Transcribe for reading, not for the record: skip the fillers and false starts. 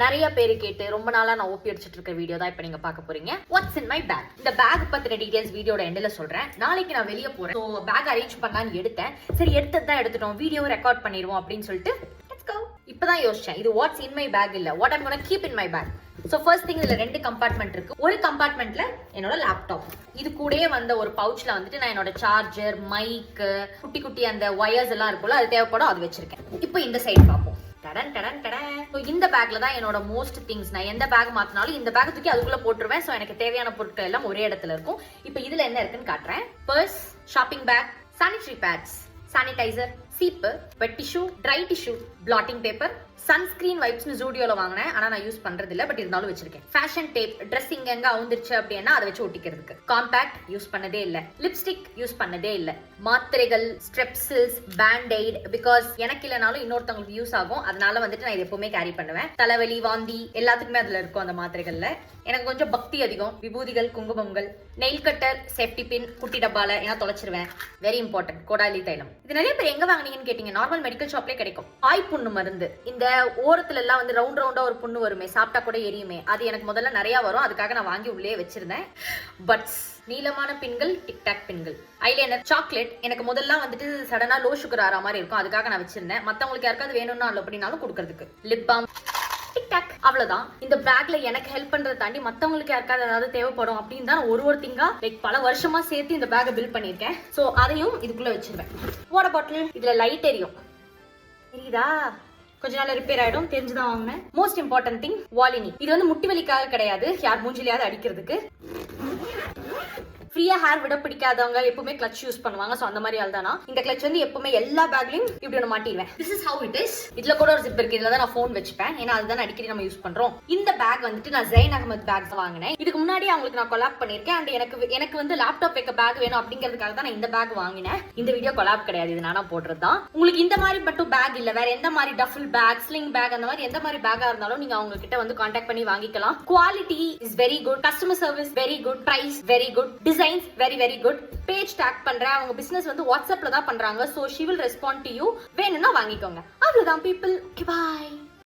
நிறைய பேர் கேட்டு ரொம்ப நாளா நான் ஓப்பி அடிச்சிட்டு இருக்க வீடியோ தான் இப்போ நீங்க பார்க்க போறீங்க. What's in my bag. இந்த பேக் பத்தின டீடைல்ஸ் வீடியோட எண்ட்ல சொல்றேன். நாளைக்கு நான் வெளியே போறேன். ஸோ பேக் அரேஞ்ச் பண்ணலான்னு எடுத்தேன். சரி எடுத்துட்டோம், வீடியோ ரெக்கார்ட் பண்ணிடுவோம் அப்படின்னு சொல்லிட்டு இப்பதான் யோசிச்சேன். இது வாட்ஸ் இன் மை பேக் இல்ல, what I'm gonna keep in my bag. So first thing, இதுல 2 கம்பார்ட்மெண்ட் இருக்கு. ஒரு கம்பார்ட்மெண்ட்ல என்னோட லேப்டாப், இது கூடயே வந்த ஒரு பவுச்ல வந்துட்டு நான் என்னோட சார்ஜர், மைக், குட்டி குட்டி அந்த வயர்ஸ் எல்லாம் இருக்கும்ல, அது தேவைப்படும், அது வச்சிருக்கேன். இப்போ இந்த சைடு பார்ப்போம். இந்த பேக்ல தான் என்னோட மோஸ்ட் திங்ஸ். நான் எந்த பேக் மாத்தினாலும் இந்த பேக் தூக்கி அதுக்குள்ள போட்டுருவேன். சோ எனக்கு தேவையான பொருட்கள் எல்லாம் ஒரே இடத்துல இருக்கும். இப்போ இதுல என்ன இருக்குன்னு காட்டுறேன். Purse, shopping bag, sanitary pads, sanitiser, சீப்பு, wet tissue, dry tissue, blotting paper, sunscreen வைப்ஸ்னு ஜூடியோல வாங்கினேன். ஆனா நான் யூஸ் பண்றது இல்ல, பட் இருந்தாலும் வச்சிருக்கேன். ஃபேஷன் டேப், ட்ரெஸ்ஸிங் எங்க அவுந்துருச்சு அப்படின்னா அதை வச்சு ஒட்டிக்கிறதுக்கு. காம்பாக்ட் யூஸ் பண்ணதே இல்ல. லிப்ஸ்டிக் யூஸ் பண்ணதே இல்ல. மாத்திரைகள், ஸ்ட்ரெப்சில்ஸ், பேண்ட்-எய்ட், பிகாஸ் எனக்கு இல்லைனாலும் இன்னொருத்தவங்களுக்கு யூஸ் ஆகும். அதனால வந்துட்டு நான் இது எப்பவுமே கேரி பண்ணுவேன். தலைவலி, வாந்தி எல்லாத்துக்குமே அதுல இருக்கும் அந்த மாத்திரைகள்ல. எனக்கு கொஞ்சம் பக்தி அதிகம். விபூதிகள், குங்குமங்கள், நெயில் கட்டர், சேஃப்டி பின் குட்டி டப்பால ஏன்னா தொலைச்சிருவேன். Very important. கோடாலி தைலம். இது நிறைய பேர் எங்க வாங்குனீங்கன்னு கேட்டீங்க. நார்மல் மெடிக்கல் ஷாப்லயே கிடைக்கும். ஆய் புண்ணு மருந்து, இந்த ஓரத்துல எல்லாம் வந்து ரவுண்ட் ரவுண்டா ஒரு புண்ணு வருமே, சாப்பிட்டா கூட எரியுமே, அது எனக்கு முதல்ல நிறைய வரும். அதுக்காக நான் வாங்கி உள்ளே வச்சிருந்தேன். பட்ஸ், நீளமான பின்கள், டிக்டாக் பின்கள், ஐலைனர், சாக்லேட். எனக்கு முதல்ல வந்துட்டு சடனா லோ சுகர் ஆற மாதிரி இருக்கும், அதுக்காக நான் வச்சிருந்தேன். மத்தவங்களுக்கு யாருக்காவது வேணும்னா அல்ல அப்படின்னாலும் கொடுக்கறதுக்கு. Lip balm, TikTok. அவ்வளவுதான். இந்த பேக்ல எனக்கு ஹெல்ப் பண்றதை தாண்டி மத்தவங்களுக்கு யாருக்காவது ஏதாவது தேவைப்படும் அப்படின்னு தான் ஒரு திங்கா பல வருஷமா சேர்த்து இந்த பேக்கை பில்ட் பண்ணிருக்கேன். சோ அதையும் இதுக்குள்ள வச்சிருவேன். வாட்டர் பாட்டில், இதுல லைட் எரியும், தெரியுதா? கொஞ்ச நாள் ரிப்பேர் ஆயிடும், தெரிஞ்சுதான் வாங்கினேன். Most important thing, Volini. இது வந்து முட்டி வலிக்காக கிடையாது, யார் மூஞ்சிலையாவது அடிக்கிறதுக்கு. ஃப்ரீயா ஹேர் விட பிடிக்காதவங்க எப்பவுமே கிளட்ச் யூஸ் பண்ணுவாங்க. சோ அந்த மாதிரி ஆள் தானா. இந்த கிளட்ச் வந்து எப்பவுமே எல்லா பேக்லயும் இப்படி ஒன்று மாட்டிடுவேன். This is how it is. இதுல கூட ஒரு ஜிப் இருக்கு. இதுல தான் நான் போன் வச்சுப்பேன், ஏன்னா அதுதான் அடிக்கடி நம்ம யூஸ் பண்றோம். இந்த பேக் வந்துட்டு நான் ஜெயின் அகமது பேக் வாங்கினேன். இதுக்கு முன்னாடி அவங்களுக்கு நான் கொலாப் பண்ணிருக்கேன். அண்ட் எனக்கு வந்து லேப்டாப் வைக்க பேக் வேணும் அப்படிங்கிறதுக்காக தான் நான் இந்த பேக் வாங்கினேன். இந்த வீடியோ கொலாப் கிடையாது, இது நானா போடுறதுதான். உங்களுக்கு இந்த மாதிரி மட்டும் பேக் இல்ல, வேற எந்த மாதிரி டஃபில் பேக், ஸ்லிங் பேக், அந்த மாதிரி எந்த மாதிரி பேக்கா இருந்தாலும் நீங்க அவங்க கிட்ட வந்து கான்டாக்ட் பண்ணி வாங்கிக்கலாம். Quality is very good, customer service very good, price very good, designs very very good. Page tag பண்றேன். அவங்க பிசினஸ் வந்து வாட்ஸ்அப்ல தான் பண்றாங்க. So she will respond to you. வேணும்னா வாங்கிக்கோங்க. அவ்வளவுதான் people. Okay, bye.